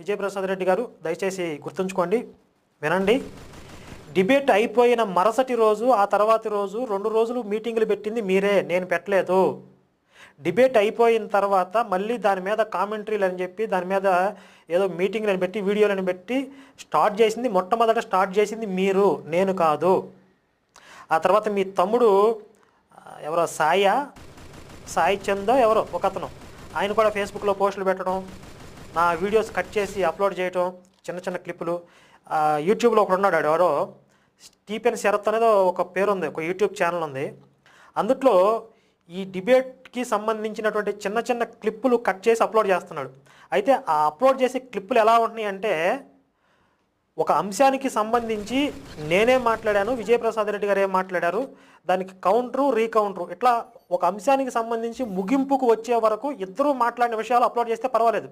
విజయప్రసాద్ రెడ్డి గారు దయచేసి గుర్తుంచుకోండి, వినండి. డిబేట్ అయిపోయిన మరుసటి రోజు, ఆ తర్వాతి రోజు 2 రోజులు మీటింగులు పెట్టింది మీరే, నేను పెట్టలేదు. డిబేట్ అయిపోయిన తర్వాత మళ్ళీ దాని మీద కామెంటరీలు అని చెప్పి దాని మీద ఏదో మీటింగ్లను పెట్టి వీడియోలను పెట్టి మొట్టమొదట స్టార్ట్ చేసింది మీరు, నేను కాదు. ఆ తర్వాత మీ తమ్ముడు ఎవరో సాయి చందో ఎవరో ఒక అతను, ఆయన కూడా ఫేస్బుక్లో పోస్టులు పెట్టడం, నా వీడియోస్ కట్ చేసి అప్లోడ్ చేయటం, చిన్న చిన్న క్లిప్పులు. యూట్యూబ్లో ఒకడు ఉన్నాడు, ఎవరో స్టీఫెన్ శరత్ అనేది ఒక పేరు ఉంది, ఒక యూట్యూబ్ ఛానల్ ఉంది. అందుట్లో ఈ డిబేట్కి సంబంధించినటువంటి చిన్న చిన్న క్లిప్పులు కట్ చేసి అప్లోడ్ చేస్తున్నాడు. అయితే ఆ అప్లోడ్ చేసే క్లిప్పులు ఎలా ఉంటున్నాయి అంటే, ఒక అంశానికి సంబంధించి నేనేం మాట్లాడాను, విజయప్రసాద్ రెడ్డి గారు ఏం మాట్లాడారు, దానికి కౌంటరు రీకౌంటరు, ఇట్లా ఒక అంశానికి సంబంధించి ముగింపుకు వచ్చే వరకు ఇద్దరూ మాట్లాడిన విషయాలు అప్లోడ్ చేస్తే పర్వాలేదు.